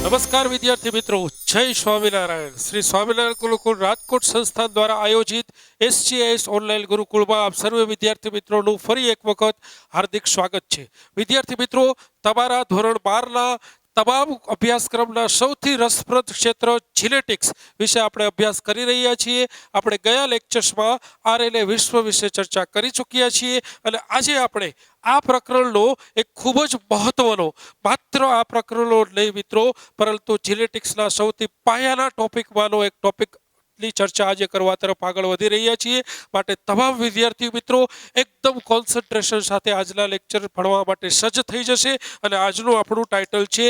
નમસ્કાર વિદ્યાર્થી મિત્રો, જય સ્વામિનારાયણ. શ્રી સ્વામિનારાયણ ગુરુકુળ રાજકોટ સંસ્થાન દ્વારા આયોજિત SGIS ઓનલાઈન ગુરુકુળમાં આપ સર્વે વિદ્યાર્થી મિત્રોનું ફરી એક વખત હાર્દિક સ્વાગત છે. વિદ્યાર્થી મિત્રો, તમારા ધોરણ 12ના તમામ અભ્યાસક્રમના સૌથી રસપ્રદ ક્ષેત્ર જીનેટિક્સ વિશે આપણે અભ્યાસ કરી રહ્યા છીએ. આપણે ગયા લેક્ચર્સમાં RNA વિશ્વ વિશે ચર્ચા કરી ચૂક્યા છીએ અને આજે આપણે આ પ્રકરણનો એક ખૂબ જ મહત્વનો, માત્ર આ પ્રકરણનો નહીં મિત્રો, પરંતુ જીનેટિક્સના સૌથી પાયાના ટોપિકમાંનો એક ટોપિકની ચર્ચા આજે કરવા તરફ આગળ વધી રહ્યા છીએ. માટે તમામ વિદ્યાર્થી મિત્રો એકદમ કોન્સન્ટ્રેશન સાથે આજના લેક્ચર ભણવા માટે સજ્જ થઈ જશે. અને આજનું આપણું ટાઇટલ છે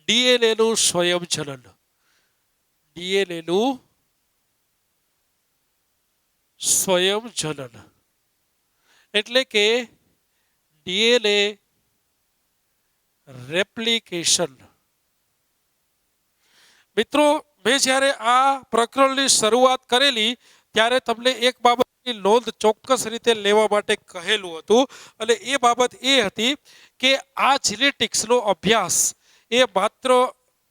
ડીએનએનું સ્વયંજનન. ડીએનએનું સ્વયંજનન એટલે કે ડીએનએ રેપ્લિકેશન. મિત્રો, મેં જ્યારે આ પ્રકરણની શરૂઆત કરેલી ત્યારે તમને એક બાબતની નોંધ ચોક્કસ રીતે લેવા માટે કહેલું હતું, અને એ બાબત એ હતી કે આ જીનેટિક્સનો અભ્યાસ એ માત્ર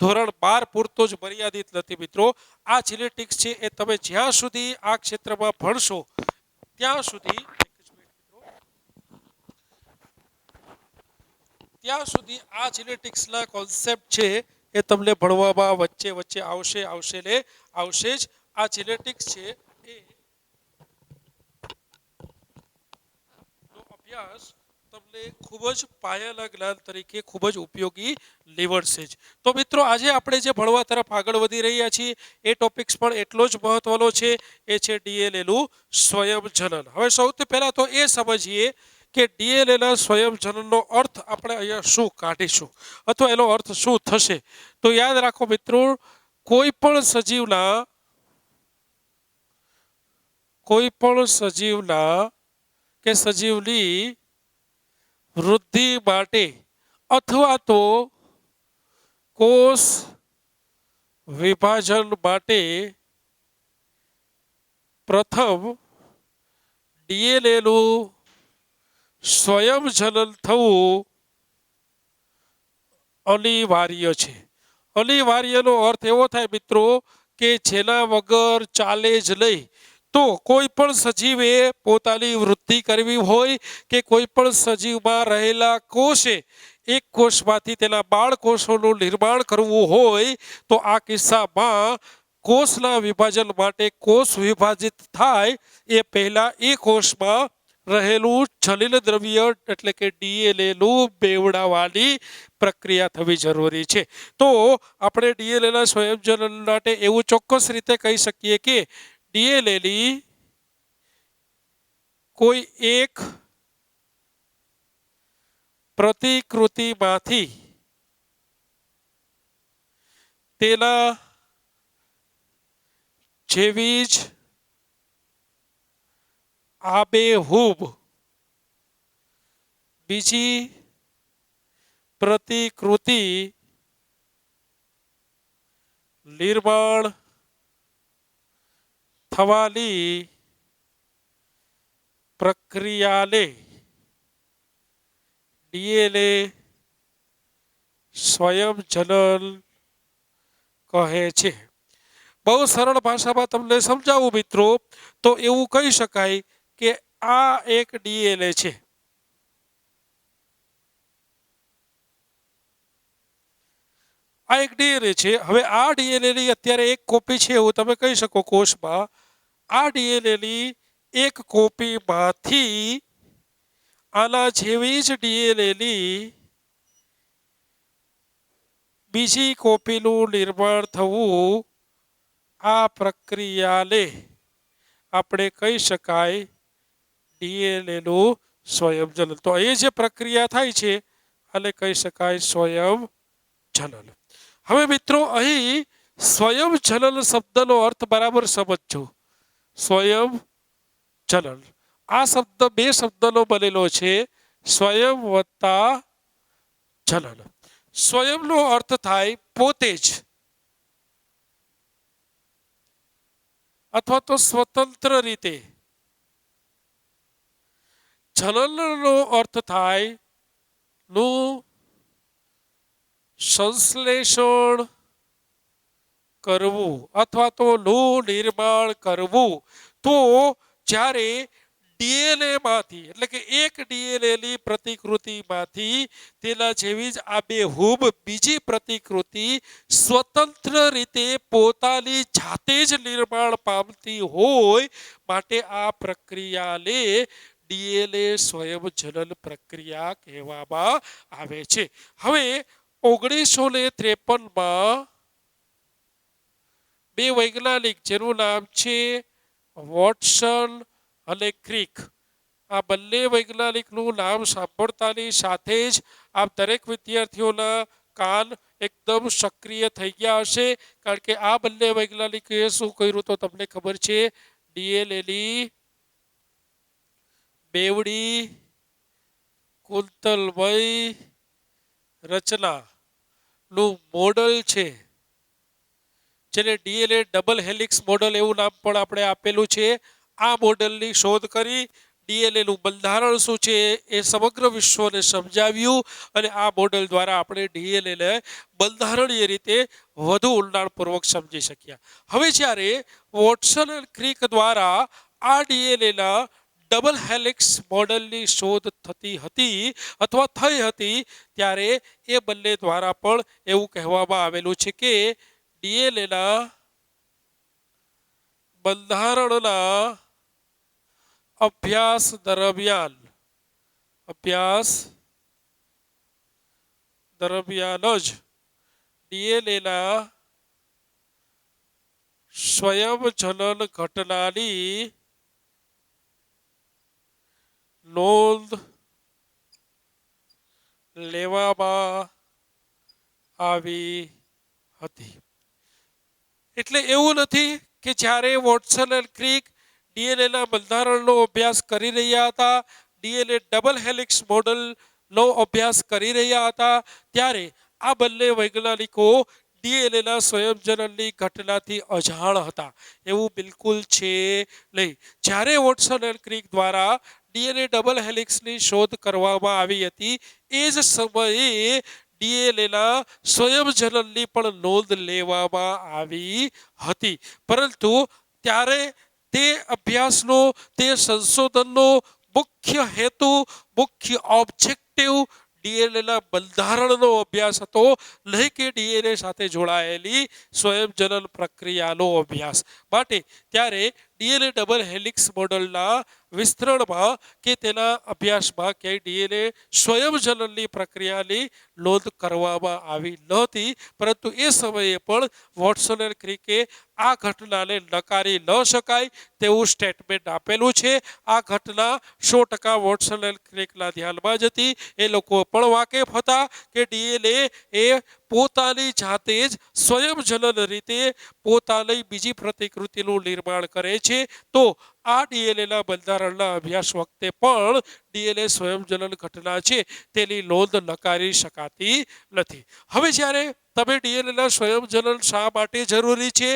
ધોરણ 12 પૂરતો જ મર્યાદિત નથી મિત્રો. આ જીનેટિક્સ છે એ તમે જ્યાં સુધી આ ક્ષેત્રમાં ભણશો ત્યાં સુધી આ જીનેટિક્સના કોન્સેપ્ટ છે એ તમને ભણવામાં વચ્ચે વચ્ચે આવશે જ. આ જીનેટિક્સ છે એ નો અભ્યાસ તમને ખૂબ જ પાયાના જ્ઞાન તરીકે ખૂબ જ ઉપયોગી નીવડશે જ. તો મિત્રો, આજે આપણે જે ભણવા તરફ આગળ વધી રહ્યા છીએ એ ટોપિક્સ પણ એટલો જ મહત્વનો છે. એ છે ડીએનએનું સ્વયંજનન. હવે સૌથી પહેલા તો એ સમજીએ કે ડીએનએના સ્વયંજનનનો અર્થ આપણે અહીંયા શું કાઢીશું અથવા એનો અર્થ શું થશે. તો યાદ રાખો મિત્રો, કોઈ પણ સજીવના કે સજીવની વૃદ્ધિ માટે અથવા તો કોષ વિભાજન માટે પ્રથમ ડીએનએનું સ્વયંજનન થવું અનિવાર્ય છે. અનિવાર્યનો અર્થ એવો થાય મિત્રો કે જેના વગર ચાલે જ નહીં. તો કોઈ પણ સજીવે પોતાની વૃદ્ધિ કરવી હોય કે કોઈ પણ સજીવમાં રહેલા કોષે એક કોષમાંથી તેના બાળકોષોનું નિર્માણ કરવું હોય તો આ કિસ્સામાં કોષના વિભાજન માટે કોષ વિભાજિત થાય એ પહેલા એ કોષમાં રહેલું જલિલ દ્રવ્ય એટલે કે ડીએનએનું બેવડાવવાની પ્રક્રિયા થવી જરૂરી છે. તો આપણે ડીએનએના સ્વયંજનન માટે એવું ચોક્કસ રીતે કહી શકીએ કે ડીએનએની કોઈ એક પ્રતિકૃતિમાંથી તેના જેવી જ આબેહૂબ બીજી પ્રતિકૃતિ નિર્માણ થવાની પ્રક્રિયાને ડીએનએ સ્વયંજનન કહે છે. બહુ સરળ ભાષામાં તમને સમજાવું મિત્રો તો એવું કહી શકાય કે આ એક ડીએનએ છે. આ એક ડીએનએ છે. હવે આ ડીએનએની અત્યારે એક કોપી છે એવું તમે કહી શકો કોષમાં. આ ડીએનએની એક કોપીમાંથી આના જેવી જ ડીએનએની બીજી કોપીનું નિર્માણ થવું, આ પ્રક્રિયાને આપણે કહી શકાય ડીએનએનું સ્વયંજનન. તો એ જે પ્રક્રિયા થાય છે આને કહી શકાય સ્વયંજનન. હવે મિત્રો, અહીં સ્વયંજનન શબ્દનો અર્થ બરાબર સમજજો. સ્વયંજનન આ શબ્દ બે શબ્દનો બનેલો છે, સ્વયં વત્તા જનન. સ્વયંનો અર્થ થાય પોતે જ અથવા તો સ્વતંત્ર રીતે. જનનનો અર્થ થાય નું સંશ્લેષણ કરવું અથવા તો નું નિર્માણ કરવું. તો જ્યારે ડીએનએ માંથી એટલે કે એક ડીએનએ ની પ્રતિકૃતિમાંથી તેના જેવી જ આબેહૂબ બીજી પ્રતિકૃતિ સ્વતંત્ર રીતે પોતાની જાતે જ નિર્માણ પામતી હોય માટે આ પ્રક્રિયાને ડીએનએ સ્વયંજનન પ્રક્રિયા કહેવામાં આવે છે. હવે 1953માં બે વૈજ્ઞાનિક જેનું નામ છે વોટસન અને ક્રિક, આ બંને વૈજ્ઞાનિકનું નામ સાંભળતાની સાથે જ આ દરેક વિદ્યાર્થીઓના કાન એકદમ સક્રિય થઈ ગયા હશે, કારણ કે આ બંને વૈજ્ઞાનિકોએ શું કર્યું તો તમને ખબર છે, ડીએનએની બેવડી કુંતલમય રચનાનું મોડલ છે, જેને ડીએનએ ડબલ હેલિક્સ મોડલ એવું નામ પણ આપણે આપેલું છે. આ મોડલની શોધ કરી ડીએનએનું બંધારણ શું છે એ સમગ્ર વિશ્વને સમજાવ્યું અને આ મોડલ દ્વારા આપણે ડીએનએને બંધારણીય રીતે વધુ ઊંડાણપૂર્વક સમજી શક્યા. હવે જ્યારે વોટસન અને ક્રિક દ્વારા આ ડીએનએના ડબલ હેલિક્સ મોડલની શોધ થતી હતી અથવા થઈ હતી ત્યારે એ બંને દ્વારા પણ એવું કહેવામાં આવેલું છે કે ડીએનએના બંધારણના અભ્યાસ દરમિયાન જ ડીએનએના સ્વયંજનન ઘટનાની નોંધ લેવામાં આવી હતી. એટલે એવું નથી કે જ્યારે વોટસન અને ક્રિક ડીએનએના બંધારણનો અભ્યાસ કરી રહ્યા હતા, ડીએનએ ડબલ હેલિક્સ મોડલનો અભ્યાસ કરી રહ્યા હતા, ત્યારે આ બંને વૈજ્ઞાનિકો ડીએનએના સ્વયંજનનની ઘટનાથી અજાણ હતા. એવું બિલકુલ છે નહીં. જ્યારે વોટસન અને ક્રિક દ્વારા ડીએનએ ડબલ હેલિક્સની શોધ કરવામાં આવી હતી એ જ સમયે ડીએનએના સ્વયંજનનની પણ નોંધ લેવામાં આવી હતી. પરંતુ ત્યારે તે અભ્યાસનો, તે સંશોધનનો મુખ્ય હેતુ, મુખ્ય ઓબ્જેક્ટિવ ડીએનએના બંધારણનો અભ્યાસ હતો, નહીં કે ડીએનએ સાથે જોડાયેલી સ્વયંજનન પ્રક્રિયાનો અભ્યાસ. માટે ત્યારે ડીએનએ ડબલ હેલિક્સ મોડલના વિસ્તરણમાં કે તેના અભ્યાસમાં ક્યાંય ડીએનએ સ્વયંજનનની પ્રક્રિયાની નોંધ કરવામાં આવી નહોતી. પરંતુ એ સમયે પણ વોટસન અને ક્રિકે આ ઘટનાને નકારી ન શકાય તેવું સ્ટેટમેન્ટ આપેલું છે. આ ઘટના 100% વોટસન અને ક્રિકના ધ્યાનમાં જ હતી. એ લોકો પણ વાકેફ હતા કે ડીએનએ એ પોતાની જાતે જ સ્વયંજનન રીતે પોતાની બીજી પ્રતિકૃતિનું નિર્માણ કરે છે. તો આ ડીએનએના બંધારણના અભ્યાસ વખતે પણ ડીએનએ સ્વયંજનન ઘટના છે તેની નોંધ નકારી શકાતી નથી. હવે જ્યારે તમે ડીએનએના સ્વયંજનન શા માટે જરૂરી છે,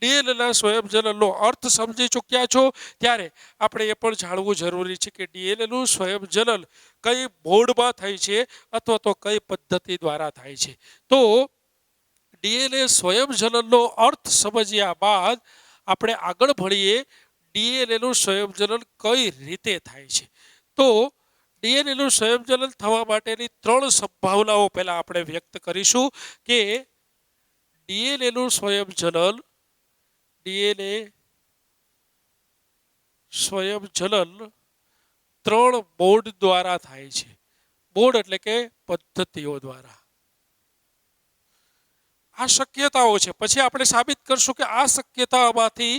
ડીએનએના સ્વયંજનનનો અર્થ સમજી ચૂક્યા છો, ત્યારે આપણે એ પણ જાણવું જરૂરી છે કે ડીએનએનું સ્વયંજનન કઈ મોડમાં થાય છે અથવા તો કઈ પદ્ધતિ દ્વારા થાય છે. તો ડીએનએ સ્વયંજનનનો અર્થ સમજ્યા બાદ આપણે આગળ ભણીએ ડીએનએનું સ્વયંજનન કઈ રીતે થાય છે. તો ડીએનએનું સ્વયંજનન થવા માટેની 3 સંભાવનાઓ પહેલા આપણે વ્યક્ત કરીશું કે ડીએનએ સ્વયંજનન ત્રણ મોડ દ્વારા થાય છે. મોડ એટલે કે પદ્ધતિઓ દ્વારા. આ શક્યતાઓ છે, પછી આપણે સાબિત કરશું કે આ શક્યતાઓમાંથી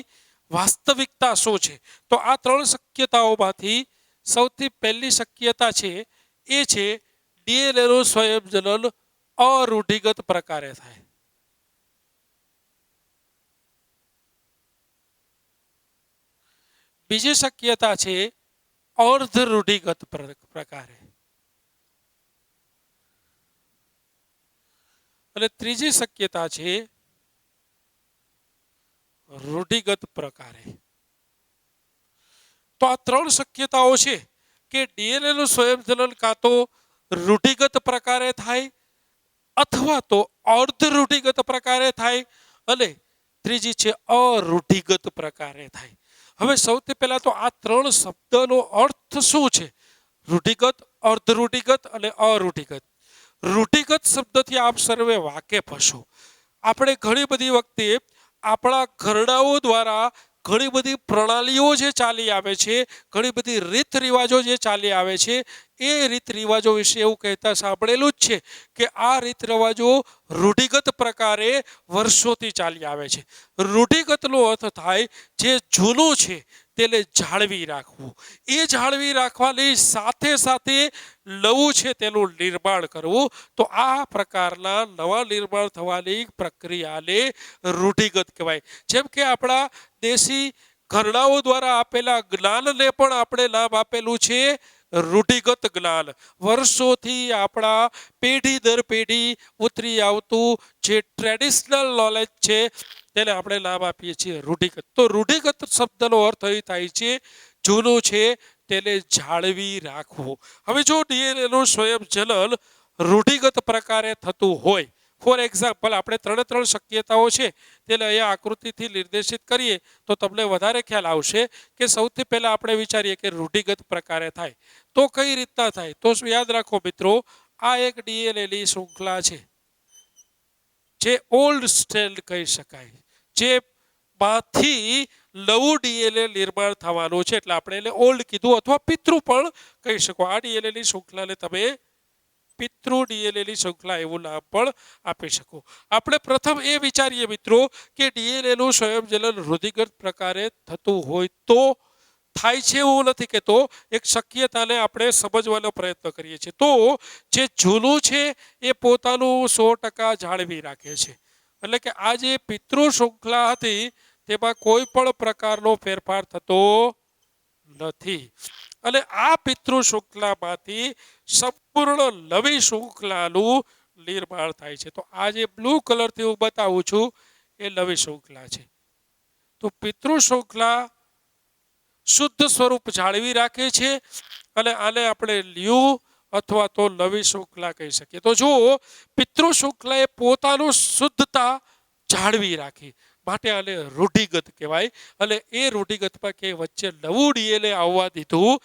વાસ્તવિકતા શું છે. તો આ 3 શક્યતાઓમાંથી સૌથી પહેલી શક્યતા છે એ છે ડીએનએનું સ્વયંજનન અરૂઢિગત પ્રકારે થાય. બીજી શક્યતા છે અર્ધ રૂઢિગત પ્રકારે, અને ત્રીજી શક્યતા છે રૂઢિગત પ્રકારે. તો આ 3 શક્યતાઓ છે કે ડીએનએનું સ્વયંજનન કાં તો રૂઢિગત પ્રકારે થાય અથવા તો અર્ધ રૂઢિગત પ્રકારે થાય અને ત્રીજી છે અરૂઢિગત પ્રકારે થાય. હવે સૌથી પહેલા તો આ ત્રણ શબ્દનો અર્થ શું છે? રૂઢિગત, અર્ધરૂઢિગત અને અરૂઢિગત. રૂઢિગત શબ્દથી આપ સર્વે વાકેફ હશો. આપણે ઘણી બધી વખતે આપણા ઘરડાઓ દ્વારા ઘણી બધી પ્રણાલીઓ જે ચાલી આવે છે, ઘણી બધી રીત રિવાજો જે ચાલી આવે છે, એ રીત રિવાજો વિશે એવું કહેતા સાંભળેલું જ છે કે આ રીત રિવાજો રૂઢિગત પ્રકારે વર્ષોથી ચાલી આવે છે. રૂઢિગતનો અર્થ થાય જે જૂનું છે તેને જાળવી રાખવું. એ જાળવી રાખવાની સાથે સાથે નવું છે તેનું નિર્માણ કરવું. તો આ પ્રકારના નવા નિર્માણ થવાની પ્રક્રિયાને રૂઢિગત કહેવાય. જેમ કે આપણા દેશી ઘરડાઓ દ્વારા આપેલા જ્ઞાનને પણ આપણે નામ આપેલું છે રૂઢિગત જ્ઞાન. વર્ષોથી આપણા પેઢી દર પેઢી ઉતરી આવતું જે ટ્રેડિશનલ નોલેજ છે તેને આપણે નામ આપીએ છીએ રૂઢિગત. તો રૂઢિગત શબ્દનો અર્થ એ થાય છે જૂનું છે તેને જાળવી રાખવું. હવે જો ડીએનએનું સ્વયં જનન રૂઢિગત પ્રકારે થતું હોય, ફોર એક્ઝામ્પલ આપણે ત્રણ શક્યતાઓ છે તેને અહીંયા આકૃતિથી નિર્દેશિત કરીએ તો તમને વધારે ખ્યાલ આવશે કે સૌથી પહેલા આપણે વિચારીએ કે રૂઢિગત પ્રકારે થાય તો કઈ રીતના થાય. તો યાદ રાખો મિત્રો, આ એક ડીએનએની શૃંખલા છે જે ઓલ્ડ સ્ટ્રેન્ડ કહી શકાય, જે માંથી નવું ડીએનએ નિર્માણ થવાનું છે એટલે આપણે એને ઓલ્ડ કીધું અથવા પિતૃ પણ કહી શકો. આ ડીએનએની શૃંખલાને તમે પિતૃ ડીએનએની શૃંખલા એવું નામ પણ આપી શકો. આપણે પ્રથમ એ વિચારીએ મિત્રો કે ડીએનએનું સ્વયંજનન રૂઢિગત પ્રકારે થતું હોય તો થાય છે એવું નથી કહેતો, એક શક્યતાને આપણે સમજવાનો પ્રયત્ન કરીએ છીએ. તો જે જૂનું છે એ પોતાનું 100% જાળવી રાખે છે. એટલે કે આ જે પિતૃ શૃંખલા હતી તેમાં કોઈ પણ પ્રકારનો ફેરફાર થતો નથી અને આ પિતૃ શૃંખલામાંથી સંપૂર્ણ નવી શૃંખલાનું નિર્માણ થાય છે. તો આ જે બ્લુ કલરથી હું બતાવું છું એ નવી શૃંખલા છે. તો પિતૃ શૃંખલા શુદ્ધ સ્વરૂપ જાળવી રાખે છે અને આને આપણે લ્યુ અથવા તો નવી શૃંખલા કહી શકીએ. તો જો પિતૃ શૃંખલાએ પોતાનું શુદ્ધતા જાળવી રાખી માટે આને રૂઢિગત કહેવાય અને એ રૂઢિગતમાં કે વચ્ચે નવું ડીએનએ આવવા દીધું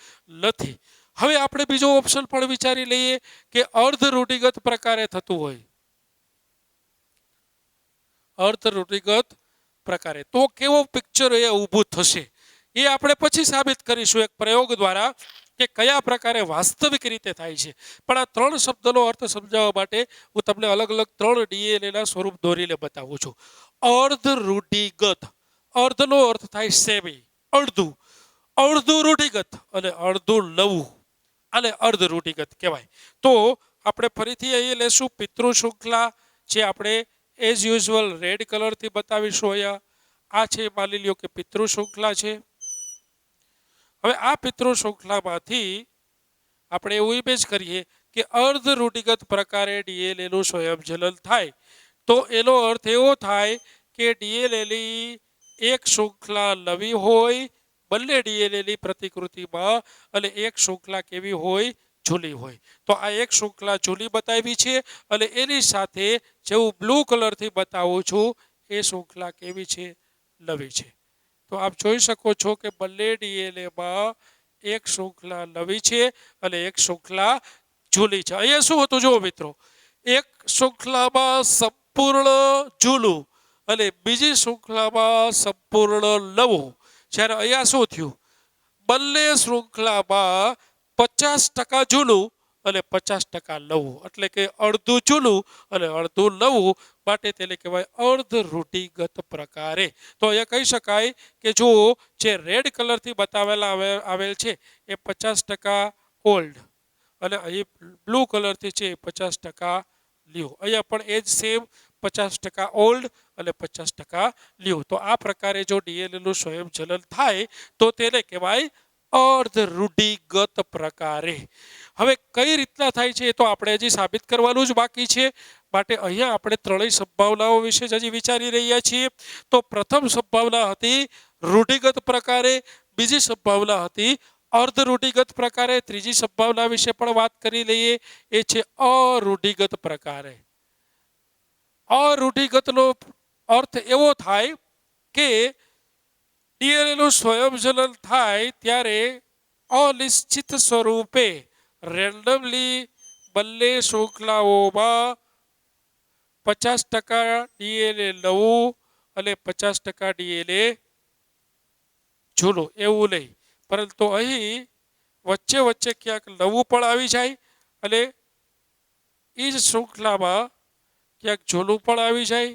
નથી. હવે આપણે બીજો ઓપ્શન પણ વિચારી લઈએ કે અર્ધ રૂઢિગત પ્રકારે થતું હોય. અર્ધ રૂઢિગત પ્રકારે તો કેવો પિક્ચર એ ઊભું થશે એ આપણે પછી સાબિત કરીશું એક પ્રયોગ દ્વારા કે કયા પ્રકારે વાસ્તવિક રીતે થાય છે. પણ આ ત્રણ શબ્દનો અર્થ સમજાવવા માટે હું તમને અલગ અલગ 3 ડીએનએના સ્વરૂપ દોરીને બતાવું છું. અર્ધ રૂઢિગત, અર્ધનો અર્થ થાય સેમી, અડધું, અડધું રૂઢિગત અને અડધું નવું, આને અર્ધ રૂઢિગત કહેવાય. તો આપણે ફરીથી અહીં લેશું પિતૃ શૃંખલા જે આપણે એઝ યુઝ્યુઅલ રેડ કલરથી બતાવીશું. અહીંયા આ છે માની લ્યો કે પિતૃ શૃંખલા છે. હવે આ પિતૃ શૃંખલામાંથી આપણે એવું ઇમેજ કરીએ કે અર્ધ રૂઢિગત પ્રકારે ડીએનએનું સ્વયંજનન થાય તો એનો અર્થ એવો થાય કે ડીએનએની એક શૃંખલા નવી હોય બંને ડીએનએની પ્રતિકૃતિમાં અને એક શૃંખલા કેવી હોય? જૂની હોય. તો આ એક શૃંખલા જૂની બતાવી છે અને એની સાથે જેવું બ્લુ કલરથી બતાવું છું એ શૃંખલા કેવી છે? નવી છે. તો આપ જોઈ શકો છો કે બંને ડીએનએમાં એક શૃંખલા નવી છે અને એક શૃંખલા જૂની છે. અહીંયા શું હતું જુઓ મિત્રો, એક શૃંખલામાં સંપૂર્ણ જૂનું અને બીજી શૃંખલામાં સંપૂર્ણ નવું. જ્યારે અહીંયા શું થયું, બંને શૃંખલામાં 50% જૂનું અને 50% નવું, એટલે કે અડધું જૂનું અને અડધું નવું, માટે તેને કહેવાય અર્ધ રૂઢિગત પ્રકારે. તો અહીંયા કહી શકાય કે જો જે રેડ કલરથી બતાવેલા આવેલ છે એ 50% ઓલ્ડ અને અહીં બ્લુ કલરથી છે 50% લ્યુ. અહીંયા પણ એ જ સેમ 50% ઓલ્ડ અને 50% લ્યુ. તો આ પ્રકારે જો ડીએનએનું સ્વયંજનન થાય તો તેને કહેવાય અર્ધ રૂઢિગત પ્રકારે. હવે કઈ રીતના થાય છે એ તો આપણે હજી સાબિત કરવાનું જ બાકી છે. માટે અહીંયા આપણે ત્રણેય સંભાવનાઓ વિશે જ હજી વિચારી રહ્યા છીએ. તો પ્રથમ સંભાવના હતી રૂઢિગત પ્રકારે, બીજી સંભાવના હતી અર્ધ રૂઢિગત પ્રકારે, ત્રીજી સંભાવના વિશે પણ વાત કરી લઈએ, એ છે અરૂઢિગત પ્રકારે. અરૂઢિગતનો અર્થ એવો થાય કે ડીએનએનું સ્વયંજનન થાય ત્યારે અનિશ્ચિત સ્વરૂપે રેન્ડમલી બંને શૃંખલાઓમાં 50% ડીએનએ નવું અને 50% ડીએનએ જૂનું એવું નહીં, પરંતુ અહીં વચ્ચે વચ્ચે ક્યાંક નવું પણ આવી જાય અને એ જ શૃંખલામાં ક્યાંક જૂનું પણ આવી જાય.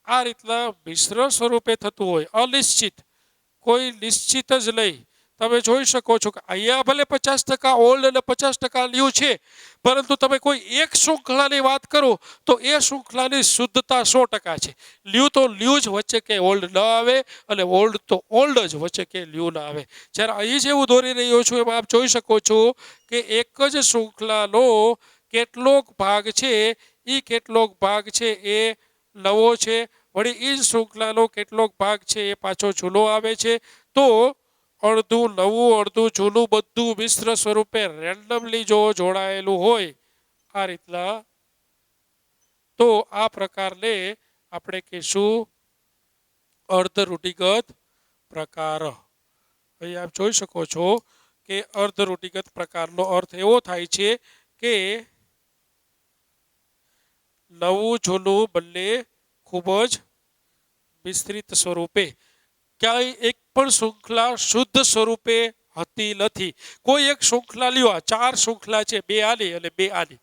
આ રીતના મિશ્ર સ્વરૂપે થતું હોય, અનિશ્ચિત, કોઈ નિશ્ચિત જ નહીં. તમે જોઈ શકો છો કે અહીંયા ભલે 50% ઓલ્ડ અને 50% ન્યૂ છે, પરંતુ તમે કોઈ એક શૃંખલાની વાત કરો તો એ શૃંખલાની શુદ્ધતા 100% છે. ન્યૂ તો ન્યૂ જ, વચ્ચે કે ઓલ્ડ ન આવે, અને ઓલ્ડ તો ઓલ્ડ જ, વચ્ચે કે ન્યૂ ના આવે. જ્યારે અહીં જેવું દોરી રહ્યો છું એમાં આપ જોઈ શકો છો કે એક જ શૃંખલાનો કેટલોક ભાગ છે, એ કેટલોક ભાગ છે એ નવો છે, વળી એ જ શૃંખલાનો કેટલોક ભાગ છે એ પાછો જૂનો આવે છે. તો અડધું નવું અડધું જૂનું બધું મિશ્ર સ્વરૂપે રેન્ડમલી જો જોડાયેલું હોય આ રીતના, તો આ પ્રકારને આપણે કહીશું અર્ધ રૂઢિગત પ્રકાર. અહીં આપ જોઈ શકો છો કે અર્ધ રૂઢિગત પ્રકારનો અર્થ એવો થાય છે કે નવું જૂનું બંને ખૂબ જ વિસ્તૃત સ્વરૂપે, ક્યાંય એક પણ શૃંખલા શુદ્ધ સ્વરૂપે હતી નથી. કોઈ એક શૃંખલા લ્યો, 4 શૃંખલા છે, 2 આની અને 2 આની,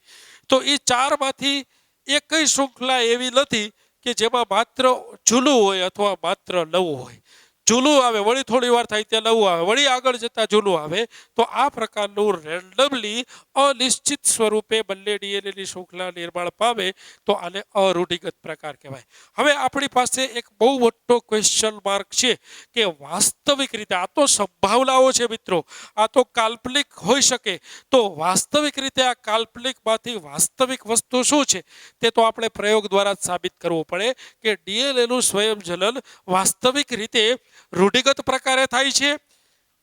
તો એ 4માંથી એકય શૃંખલા એવી નથી કે જેમાં માત્ર જૂનું હોય અથવા માત્ર નવું હોય. જૂનું આવે, વળી થોડી વાર થાય ત્યાં નવું આવે, વળી આગળ જતા જૂનું આવે. તો આ પ્રકારનું રેન્ડમલી અનિશ્ચિત સ્વરૂપે બંને ડીએનએની શૃંખલા નિર્માણ પામે તો આને અરૂઢિગત પ્રકાર કહેવાય. હવે આપણી પાસે એક બહુ મોટો ક્વેશ્ચન માર્ક છે કે વાસ્તવિક રીતે આ તો સંભાવનાઓ છે મિત્રો, આ તો કાલ્પનિક હોઈ શકે, તો વાસ્તવિક રીતે આ કાલ્પનિકમાંથી વાસ્તવિક વસ્તુ શું છે તે તો આપણે પ્રયોગ દ્વારા જ સાબિત કરવું પડે કે ડીએનએનું સ્વયંજનન વાસ્તવિક રીતે રૂઢિગત પ્રકારે થાય છે,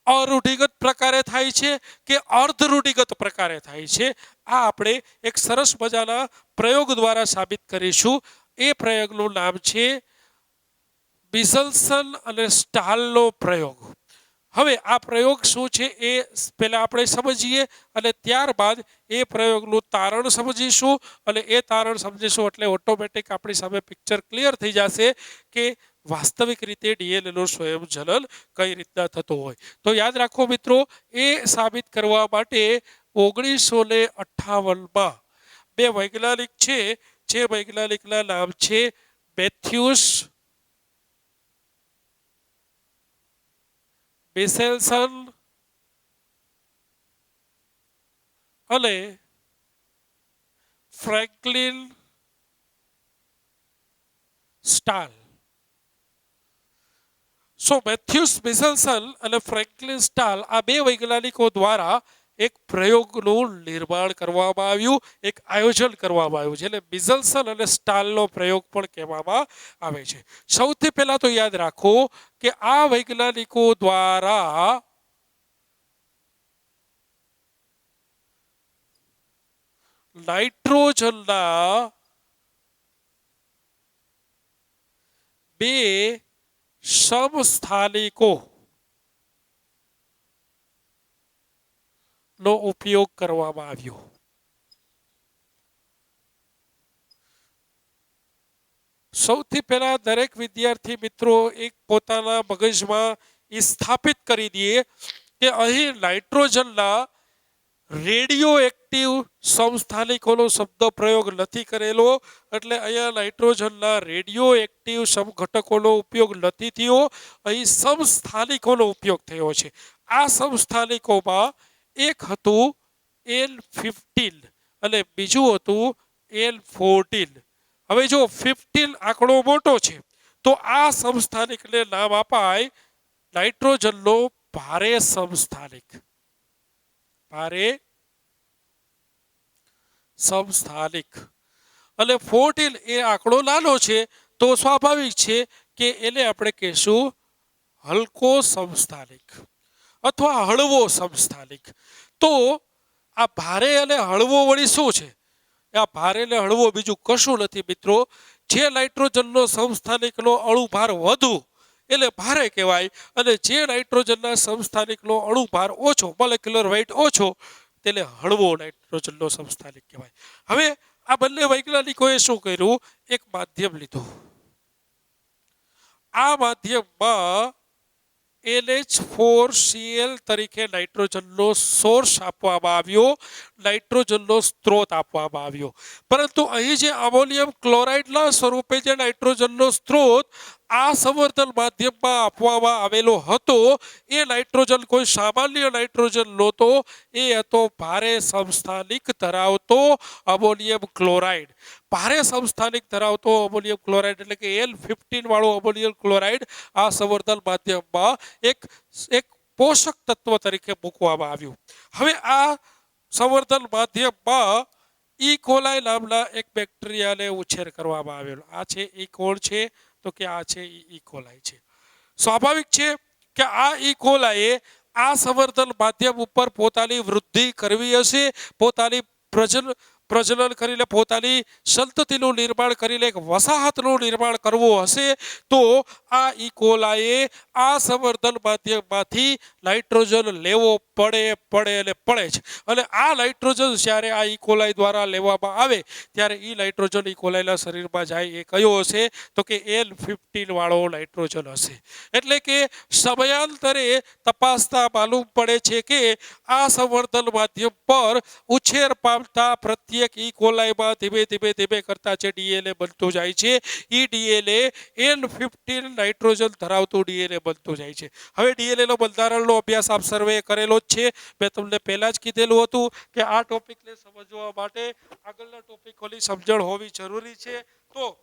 અરૂઢિગત પ્રકારે થાય છે કે અર્ધ રૂઢિગત પ્રકારે થાય છે. આ આપણે એક સરસ મજાના પ્રયોગ દ્વારા સાબિત કરીશું. એ પ્રયોગનું નામ છે બિસલસન અને સ્ટાલનો પ્રયોગ. હવે આ પ્રયોગ શું છે એ પહેલા આપણે સમજીએ અને ત્યારબાદ એ પ્રયોગનું તારણ સમજીશું, અને એ તારણ સમજીશું એટલે ઓટોમેટિક આપણી સામે પિક્ચર ક્લિયર થઈ જશે કે વાસ્તવિક રીતે ડીએનએનું સ્વયંજનન કઈ રીતના થતું હોય. તો યાદ રાખો મિત્રો, એ સાબિત કરવા માટે 1958માં 2 વૈજ્ઞાનિક છે, જે વૈજ્ઞાનિકના નામ છે મેથ્યુસ બિસેલ્સન અને ફ્રેન્કલિન સ્ટાલ. મેથ્યુસ બિસેલ્સન અને ફ્રેન્કલિન સ્ટાલ આ 2 વૈજ્ઞાનિકો દ્વારા એક પ્રયોગનું નિર્માણ કરવામાં આવ્યું, એક આયોજન કરવામાં આવ્યું, જેને બિસેલ્સન અને સ્ટાલનો પ્રયોગ પણ કહેવામાં આવે છે. સૌથી પહેલા તો યાદ રાખો કે આ વૈજ્ઞાનિકો દ્વારા નાઇટ્રોજનના 2 સમસ્થાનિકો નો ઉપયોગ કરવામાં આવ્યો. સૌથી પહેલા દરેક વિદ્યાર્થી મિત્રો એક પોતાના મગજમાં એ સ્થાપિત કરી દઈએ કે અહીં નાઇટ્રોજનના રેડિયો એક્ટિવ સમસ્થાનિકોનો શબ્દ પ્રયોગ નથી કરેલો, એટલે અહીંયા નાઇટ્રોજનના રેડિયો એક્ટિવ સમઘટકોનો ઉપયોગ નથી થયો, અહીં સમસ્થાનિકોનો ઉપયોગ થયો છે. આ સમસ્થાનિકોમાં એક હતું N15 અને બીજું હતું N14. હવે જો 15 આંકડો મોટો છે તો આ સમસ્થાનિકને નામ અપાય નાઇટ્રોજનનો ભારે સમસ્થાનિક. ભારે સમસ્થાનિક. અને 14 એ આંકડો નાનો છે તો સ્વાભાવિક છે કે એને આપણે કહીશું હલકો સમસ્થાનિક અથવા હળવો સમસ્થાનિક. તો આ ભારે અને હળવો વળી શું છે? આ ભારે ને હળવો બીજું કશું નથી મિત્રો જે નાઇટ્રોજનનો સમસ્થાનિકનો અણુભાર વધુ એટલે ભારે કહેવાય, અને જે નાઇટ્રોજનના સમસ્થાનિકનો અણુભાર ઓછો, મોલેક્યુલર વેઇટ ઓછો, તેને હળવો નાઇટ્રોજનનો સમસ્થાનિક કહેવાય. હવે આ બંને વૈજ્ઞાનિકોએ શું કર્યું? એક માધ્યમ લીધું. આ માધ્યમમાં NH4Cl તરીકે નાઇટ્રોજનનો સોર્સ આપવામાં આવ્યો, નાઇટ્રોજનનો સ્ત્રોત આપવામાં આવ્યો. પરંતુ અહીં જે અમોનિયમ ક્લોરાઇડના સ્વરૂપે જે નાઇટ્રોજનનો સ્ત્રોત આ સંવર્ધન માધ્યમમાં આપવામાં આવેલો હતો, એ નાઇટ્રોજન કોઈ સામાન્ય નાઇટ્રોજન નહોતો, એ હતો ભારે સમસ્થાનિક ધરાવતો અમોનિયમ ક્લોરાઇડ. ભારે સમસ્થાનિક ધરાવતો અમોનિયમ ક્લોરાઇડ એટલે કે L15 વાળો અમોનિયમ ક્લોરાઇડ આ સંવર્ધન માધ્યમમાં એક પોષક તત્વ તરીકે મૂકવામાં આવ્યું. હવે આ સંવર્ધન માધ્યમમાં ઈ કોલાઈ નામના એક બેક્ટેરિયાને ઉછેર કરવામાં આવેલો. આ છે ઈ કોણ છે? તો કે આ છે ઈ કોલાઈ છે. સ્વાભાવિક છે કે આ ઈ કોલાઈએ આ સંવર્ધન માધ્યમ ઉપર પોતાની વૃદ્ધિ કરવી હશે, પોતાની પ્રજનન કરીને પોતાની સંતતિનું નિર્માણ કરીને એક વસાહતનું નિર્માણ કરવું હશે, તો આ ઈ કોલાઈએ આ સંવર્ધન માધ્યમમાંથી નાઇટ્રોજન લેવો પડે જ. અને આ નાઇટ્રોજન જ્યારે આ ઈ કોલાઈ દ્વારા લેવામાં આવે ત્યારે ઈ નાઇટ્રોજન ઈ કોલાઈના શરીરમાં જાય એ કયો હશે? તો કે L15 વાળો નાઇટ્રોજન હશે. એટલે કે સમયાંતરે તપાસતા માલુમ પડે છે કે આ સંવર્ધન માધ્યમ પર ઉછેર પામતા પ્રત્યેક ઈ કોલાઈમાં ધીમે કરતા જે DNA બનતું જાય છે, ઈ DNA N15 નાઇટ્રોજન ધરાવતું DNA બનતું જાય છે. હવે DNA નો બંધારણનો અભ્યાસ આપ સર્વે કરેલો જ છે. મેં તમને પહેલા જ કીધેલું હતું કે આ ટોપિકને સમજવા માટે આગળના ટોપિકોની સમજણ હોવી જરૂરી છે. તો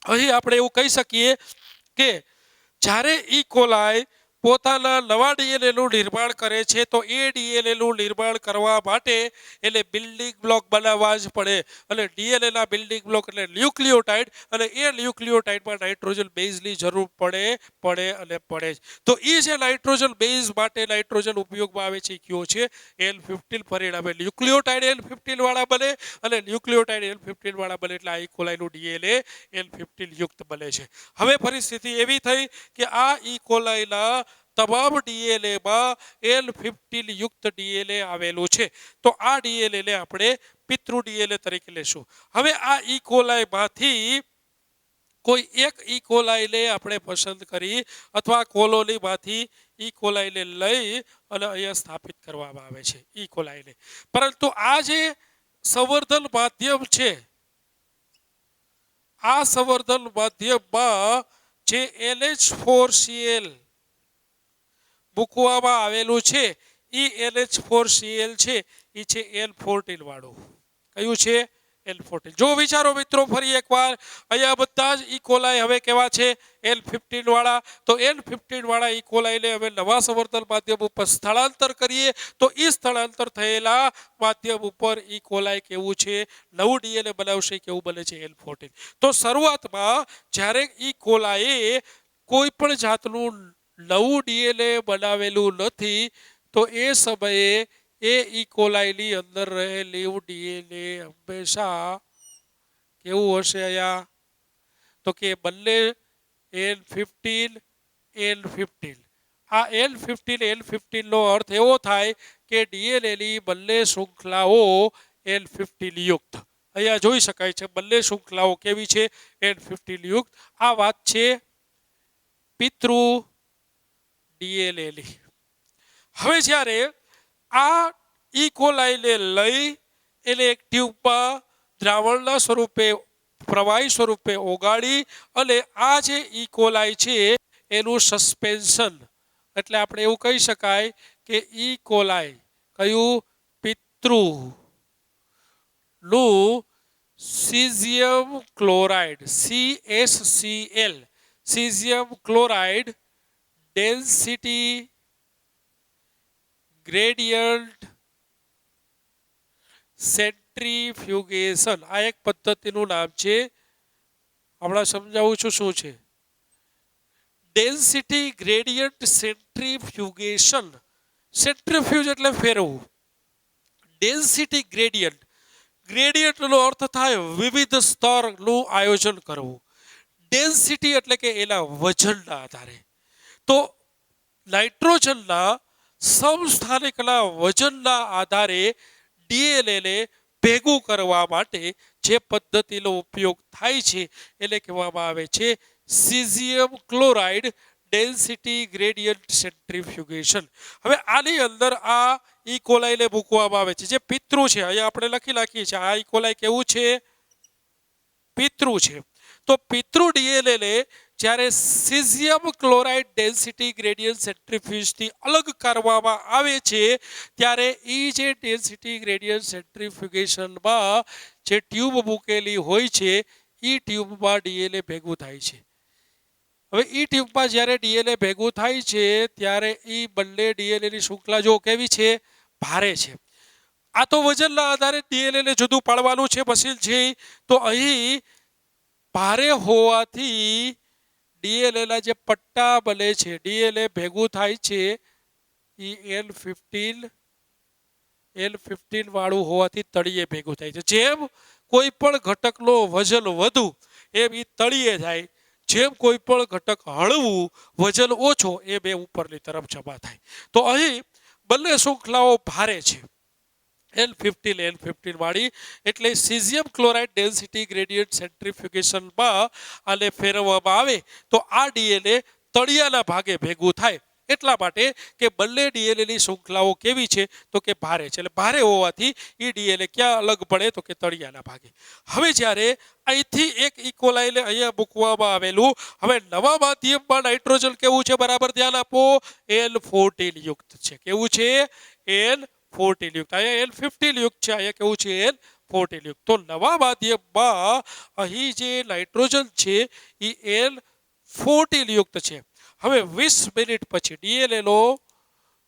અહીં આપણે એવું કહી શકીએ કે જ્યારે ઈ કોલાઈ પોતાના નવા DNA નું નિર્માણ કરે છે, તો એ DNA નું નિર્માણ કરવા માટે એને બિલ્ડિંગ બ્લોક બનાવવા જ પડે. અને DNA ના બિલ્ડિંગ બ્લોક એટલે ન્યુક્લિયોટાઇડ, અને એ ન્યુક્લિયોટાઇડમાં નાઇટ્રોજન બેઝની જરૂર પડે જ. તો એ જે નાઇટ્રોજન બેઝ માટે નાઇટ્રોજન ઉપયોગમાં આવે છે કયો છે? L15. પરિણામે ન્યુક્લિયોટાઇડ L15 વાળા બને, અને ન્યુક્લિયોટાઇડ L15 વાળા બને એટલે આ ઈ કોલાઈનું DNA L15 યુક્ત બને છે. હવે પરિસ્થિતિ એવી થઈ કે આ ઈ કોલાઈના તમામ DNAમાં L15 યુક્ત DNA આવેલું છે. તો આ DNA ને આપણે પિતૃ DNA તરીકે લેશું. હવે આ ઈ કોલાઈમાંથી કોઈ એક ઈ કોલાઈને આપણે પસંદ કરી અથવા કોલોનીમાંથી ઈ કોલાઈને લઈ અને અહીંયા સ્થાપિત કરવામાં આવે છે ઈ કોલાઈને. પરંતુ આ જે સંવર્ધન માધ્યમ છે, આ સંવર્ધન માધ્યમમાં જે NH4Cl મૂકવામાં આવેલું છે, એ NH4Cl છે, એ છે L14 વાળું. કયું છે? L14. જો વિચારો મિત્રો ફરી એકવાર, અહીંયા બધા જ ઈ કોલાઈ હવે કેવા છે? L15 વાળા. તો L15 વાળા ઈ કોલાઈને હવે નવા સંવર્ધન માધ્યમ ઉપર સ્થળાંતર કરીએ, તો એ સ્થળાંતર થયેલા માધ્યમ ઉપર ઈ કોલાઈ કેવું છે? નવું DNA બનાવશે, કેવું બને છે? L14. તો શરૂઆતમાં જ્યારે ઈ કોલાઈએ કોઈ પણ જાતનું નવું DNA બનાવેલું નથી, તો એ સમયે એ ઈ કોલાઈની અંદર રહેલું DNA હંમેશા કેવું હશે? અહીંયા તો કે બંને N15. આ N15 નો અર્થ એવો થાય કે DNA ની બંને શૃંખલાઓ N15 યુક્ત. અહીંયા જોઈ શકાય છે બંને શૃંખલાઓ કેવી છે? N15 યુક્ત. આ વાત છે પિતૃ DNA ની. હવે જ્યારે આ ઈ કોલાઈને લઈ એને એક ટ્યુબમાં દ્રાવણના સ્વરૂપે, પ્રવાહી સ્વરૂપે ઓગાળી અને આ જે ઈ કોલાઈ છે એનું સસ્પેન્શન, એટલે આપણે એવું કહી શકાય કે ઈ કોલાઈ કયું? પિતૃ નું caesium chloride CaCl, caesium chloride density gradient centrifugation, આ એક પદ્ધતિનું નામ છે. હમણાં સમજાવું છું શું છે. Density gradient centrifugation. સેન્ટ્રીફ્યુજ એટલે ફેરવવું. ડેન્સિટી ગ્રેડિયન્ટ ગ્રેડિયન્ટનો અર્થ થાય વિવિધ સ્તરનું આયોજન કરવું. ડેન્સિટી એટલે કે એના વજનના આધારે. તો નાઇટ્રોજનના સમસ્થાનિકના વજનના આધારે ડીએનએને ભેગું કરવા માટે જે પદ્ધતિનો ઉપયોગ થાય છે એને કહેવામાં આવે છે caesium chloride density gradient centrifugation. હવે આની અંદર આ ઇકોલાઈને મૂકવામાં આવે છે જે પિતૃ છે. અહીંયા આપણે લખી નાખીએ છીએ આ ઇકોલાઈ કેવું છે? પિતૃ છે. તો પિતૃ ડીએનએને જ્યારે સીઝિયમ ક્લોરાઇડ ડેન્સિટી ગ્રેડિયન્ટ સેન્ટ્રીફ્યુજથી અલગ કરવામાં આવે છે ત્યારે એ જે ડેન્સિટી ગ્રેડિયન્ટ સેન્ટ્રીફ્યુગેશનમાં જે ટ્યુબ મૂકેલી હોય છે એ ટ્યુબમાં ડીએનએ ભેગું થાય છે. હવે એ ટ્યુબમાં જ્યારે ડીએનએ ભેગું થાય છે ત્યારે એ બંને ડીએનએની શૃંખલા જો કેવી છે? ભારે છે. આ તો વજનના આધારે ડીએનએને જુદું પાડવાનું છે મશીન છે. તો અહીં ભારે હોવાથી ડીએનએના જે પટ્ટા બને છે ડીએનએ ભેગું થાય છે એ L15 વાળું હોવાથી તળિયે ભેગું થાય છે. જેમ કોઈ પણ ઘટકનો વજન વધુ એમ એ તળિયે જાય. જેમ કોઈ પણ ઘટક હળવું વજન ઓછો એ બે ઉપરની તરફ જમા થાય. તો અહીં બંને શૃંખલાઓ ભારે છે L15 વાળી. એટલે સીઝિયમ ક્લોરાઇડ ડેન્સિટી ગ્રેડિયન્ટ સેન્ટ્રીફ્યુગેશનમાં આને ફેરવવામાં આવે તો આ ડીએનએ તળિયાના ભાગે ભેગું થાય. એટલા માટે કે બંને ડીએનએની શૃંખલાઓ કેવી છે? તો કે ભારે છે. એટલે ભારે હોવાથી એ ડીએનએ ક્યાં અલગ પડે? તો કે તળિયાના ભાગે. હવે જ્યારે અહીંથી એક ઇકોલાઈને અહીંયા મૂકવામાં આવેલું, હવે નવા માધ્યમમાં નાઇટ્રોજન કેવું છે? બરાબર ધ્યાન આપો. L14 યુક્ત છે. કેવું છે? L14 યુક્ત. અહીંયા L15 યુક્ત છે. અહીંયા કેવું છે? L14 યુક્ત. તો નવા માધ્યમમાં અહીં જે નાઇટ્રોજન છે એ L14 યુક્ત છે. હવે 20 મિનિટ પછી ડીએનએનો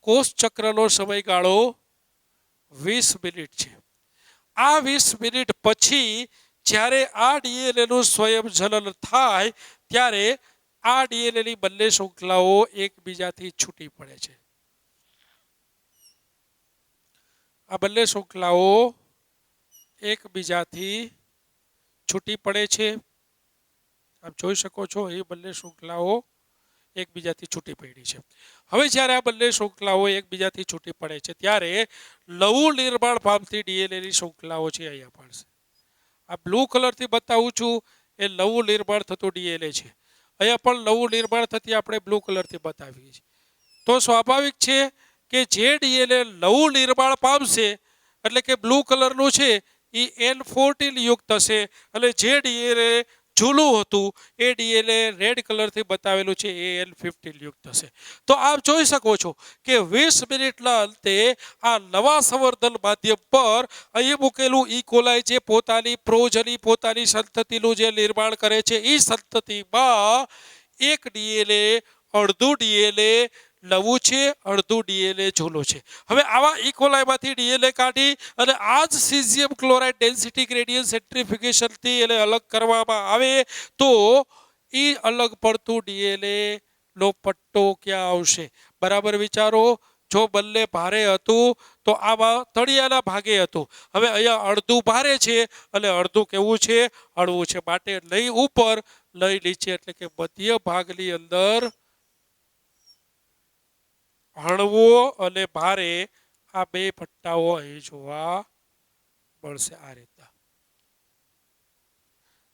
કોષ ચક્રનો સમયગાળો 20 મિનિટ છે. આ 20 મિનિટ પછી જ્યારે આ ડીએનએનું સ્વયં જનન થાય ત્યારે આ ડીએનએની બંને શૃંખલાઓ એકબીજાથી છૂટી પડે છે. આ બંને શૃંખલાઓ એકબીજાથી છૂટી પડે છે. આપ જોઈ શકો છો એ બંને શૃંખલાઓ એકબીજાથી છૂટી પડી છે. હવે જ્યારે આ બંને શૃંખલાઓ એકબીજાથી છૂટી પડે છે ત્યારે નવું નિર્માણ પામતી ડીએનએની શૃંખલાઓ છે અહીંયા પડશે. આ બ્લુ કલરથી બતાવું છું એ નવું નિર્માણ થતું ડીએનએ છે. અહીંયા પણ નવું નિર્માણ થતી આપણે બ્લુ કલરથી બતાવીએ છીએ. તો સ્વાભાવિક છે કે જે ડીએનએ નવું નિર્માણ પામશે એટલે કે બ્લુ કલરનું છે એ L14 યુક્ત હશે અને જે ડીએનએ જૂનું હતું એ ડીએનએ રેડ કલરથી બતાવેલું છે એ L15 યુક્ત હશે. તો આપ જોઈ શકો છો કે 20 મિનિટના અંતે આ નવા સંવર્ધન માધ્યમ પર અહીં મૂકેલું ઇકોલાઈ જે પોતાની પ્રોજની પોતાની સંતતિનું જે નિર્માણ કરે છે એ સંતતિમાં એક ડીએનએ અડધું ડીએનએ નવું છે, અડધું ડીએનએ જૂનું છે. હવે આવા ઇકોલાઈમાંથી ડીએનએ કાઢી અને આ જ સીઝિયમ ક્લોરાઇડ ડેન્સિટી ગ્રેડિયન્ટ સેન્ટ્રીફ્યુગેશનથી એને અલગ કરવામાં આવે તો એ અલગ પડતું ડીએનએ નો પટ્ટો ક્યાં આવશે? બરાબર વિચારો. જો બંને ભારે હતું તો આમાં તળિયાના ભાગે હતું. હવે અહીંયા અડધું ભારે છે અને અડધું કેવું છે? હળવું છે. માટે લઈ ઉપર લઈ નીચે એટલે કે મધ્ય ભાગની અંદર હળવો અને ભારે આ બે પટ્ટાઓ અહીં જોવા મળશે આ રીતના.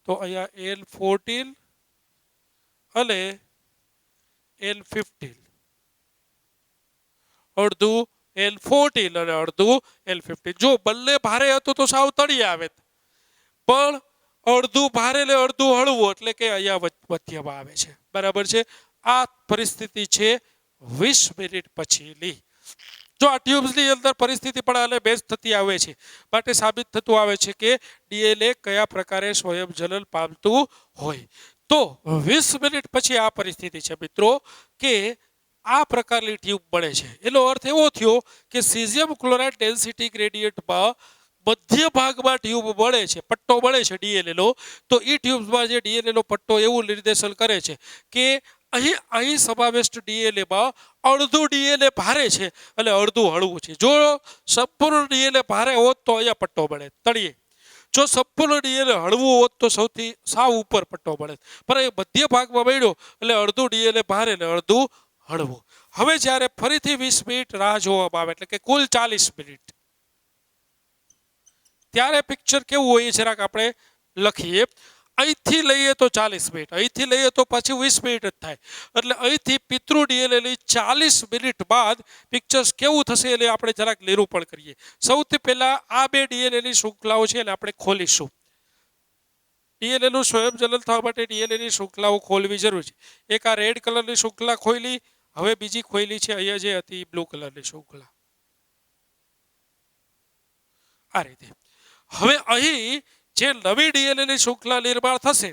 તો અહીંયા L14 અને L15 અડધું L14 અને અડધું L15. જો બંને ભારે હતું તો સાવ તળિયે આવે પણ અડધું ભારે ને અડધું હળવું એટલે કે અહીંયા મધ્યમાં આવે છે. બરાબર છે. આ પરિસ્થિતિ છે 20 મિનિટ પછીની. જો આ ટ્યુબ્સની અંદર પરિસ્થિતિ પણ આને બેઝ થતી આવે છે માટે સાબિત થતું આવે છે કે ડીએનએ કયા પ્રકારે સ્વયં જનન પામતું હોય. તો 20 મિનિટ પછી આ પરિસ્થિતિ છે મિત્રો કે આ પ્રકારની ટ્યુબ બને છે. એનો અર્થ એવો થયો કે સીઝિયમ ક્લોરાઇડ ડેન્સિટી ગ્રેડિયન્ટમાં મધ્ય ભાગમાં ટ્યુબ બને છે, પટ્ટો બને છે ડીએનએનો. તો એ ટ્યુબ્સમાં જે ડીએનએનો પટ્ટો એવું નિર્દેશન કરે છે કે અહીં સમાવિષ્ટ ડીએનએમાં અડધું ડીએનએ ભારે છે અને અડધું હળવું છે. જો સંપૂર્ણ ડીએનએ ભારે હોત તો અહીંયા પટ્ટો બને તળિયે. જો સંપૂર્ણ ડીએનએ હળવું હોત તો સૌથી સાવ ઉપર પટ્ટો મળે, પણ એ મધ્ય ભાગમાં મળ્યો એટલે અડધું ડીએનએ ભારે ને અડધું હળવું. હવે જ્યારે ફરીથી 20 મિનિટ રાહ જોવામાં આવે એટલે કે કુલ 40 મિનિટ, ત્યારે પિક્ચર કેવું હોય જરાક આપણે લખીએ. અહીંથી લઈએ તો 40 મિનિટ, અહીંથી લઈએ તો પાછી 20 મિનિટ જ થાય, એટલે અહીંથી પિતૃ ડીએનએની 40 મિનિટ બાદ પિક્ચર્સ કેવું થશે એટલે આપણે જરાક નિરૂપણ કરીએ. સૌથી પહેલા આ બે ડીએનએની શૃંખલાઓ છે એને આપણે ખોલીશું. ડીએનએનું સ્વયંજનન થવા માટે ડીએનએની શૃંખલાઓ ખોલવી જરૂરી છે. એક આ રેડ કલરની શૃંખલા ખોલી, હવે બીજી ખોલી છે અહીંયા જે હતી બ્લુ કલરની શૃંખલા. આ રીતે હવે અહીં જે નવી ડીએનએની શૃંખલા નિર્માણ થશે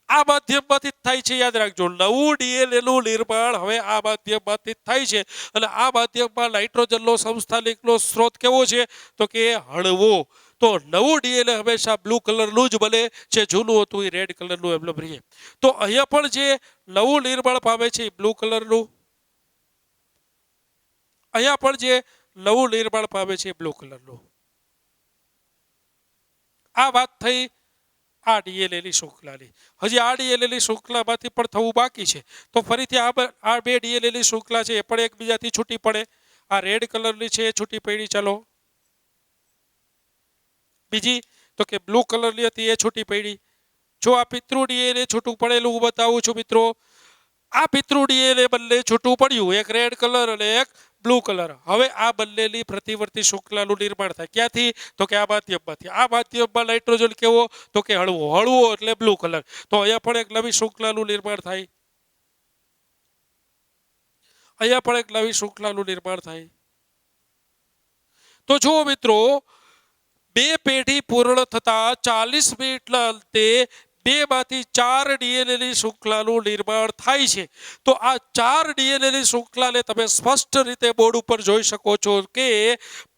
આ માધ્યમમાંથી જ થાય છે. યાદ રાખજો, નવું ડીએનએનું નિર્માણ હવે આ માધ્યમમાંથી જ થાય છે. અને આ માધ્યમમાં નાઇટ્રોજનનો સમસ્થાનિકનો સ્ત્રોત કેવો છે તો કે હળવો. તો નવું ડીએનએ હંમેશા બ્લુ કલરનું જ બને, જે જૂનું હતું એ રેડ કલરનું એમ રહીએ. તો અહીંયા પણ જે નવું નિર્માણ પામે છે એ બ્લુ કલરનું, અહીંયા પણ જે નવું નિર્માણ પામે છે બ્લુ કલરનું. આ વાત થઈ આ ડીએનએની શૃંખલાની. હજી આ ડીએનએની શૃંખલામાંથી પણ થવું બાકી છે. તો ફરીથી આ બે ડીએનએની શૃંખલા છે એ પણ એકબીજાથી છૂટી પડે. આ રેડ કલરની છે એ છૂટી પડી, ચાલો. બીજી તો કે બ્લુ કલરની હતી એ છૂટી પડી. જો આ પિતૃ ડીએનએ છૂટું પડેલું હું બતાવું છું મિત્રો. આ પિતૃ ડીએનએ બંને છૂટું પડ્યું, એક રેડ કલર અને એક બ્લુ કલર. હવે આ બંનેની પ્રતિવર્તી શૃંખલાનું નિર્માણ થાય. ક્યાંથી તો કે આ માધ્યમમાંથી. આ માધ્યમમાં નાઇટ્રોજન કેવો તો કે હળવો, હળવો એટલે બ્લુ કલર. તો અહીંયા પણ એક નવી શૃંખલાનું નિર્માણ થાય, અહીંયા પણ એક નવી શૃંખલાનું નિર્માણ થાય. તો જુઓ મિત્રો, બે પેઢી પૂર્ણ થતા 40 મિનિટના અંતે બેમાંથી 4 ડીએનએની શૃંખલાનું નિર્માણ થાય છે. તો આ 4 ડીએનએની શૃંખલાને તમે સ્પષ્ટ રીતે બોર્ડ ઉપર જોઈ શકો છો કે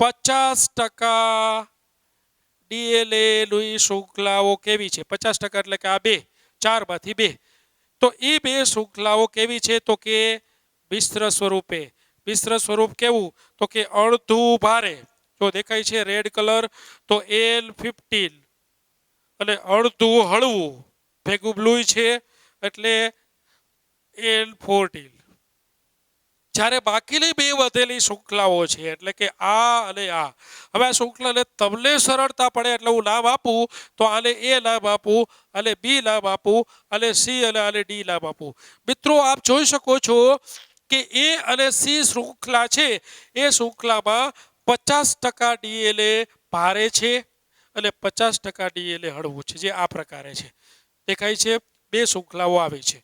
50% ડીએનએની શૃંખલાઓ કેવી છે. 50% એટલે કે આ બે, 4માંથી 2. તો એ બે શૃંખલાઓ કેવી છે તો કે મિશ્ર સ્વરૂપે. મિશ્ર સ્વરૂપ કેવું તો કે અડધું ભારે, જો દેખાય છે રેડ કલર, તો L15 અને અડધું હળવું ભેગું બ્લુ છે એટલે L14. જ્યારે બાકીની બે વધેલી શૃંખલાઓ છે એટલે કે આ અને આ. હવે આ શૃંખલાને તમને સરળતા પડે એટલે હું નામ આપું તો આને એ નામ આપું, આને બી નામ આપું, આને સી અને આને ડી નામ આપું. મિત્રો આપ જોઈ શકો છો કે એ અને સી શૃંખલા છે એ શૃંખલામાં 50% ડીએનએ ભારે છે અને 50% ડીએનએ હળવું છે, જે આ પ્રકારે છે. દેખાય છે બે શૃંખલાઓ આવી છે.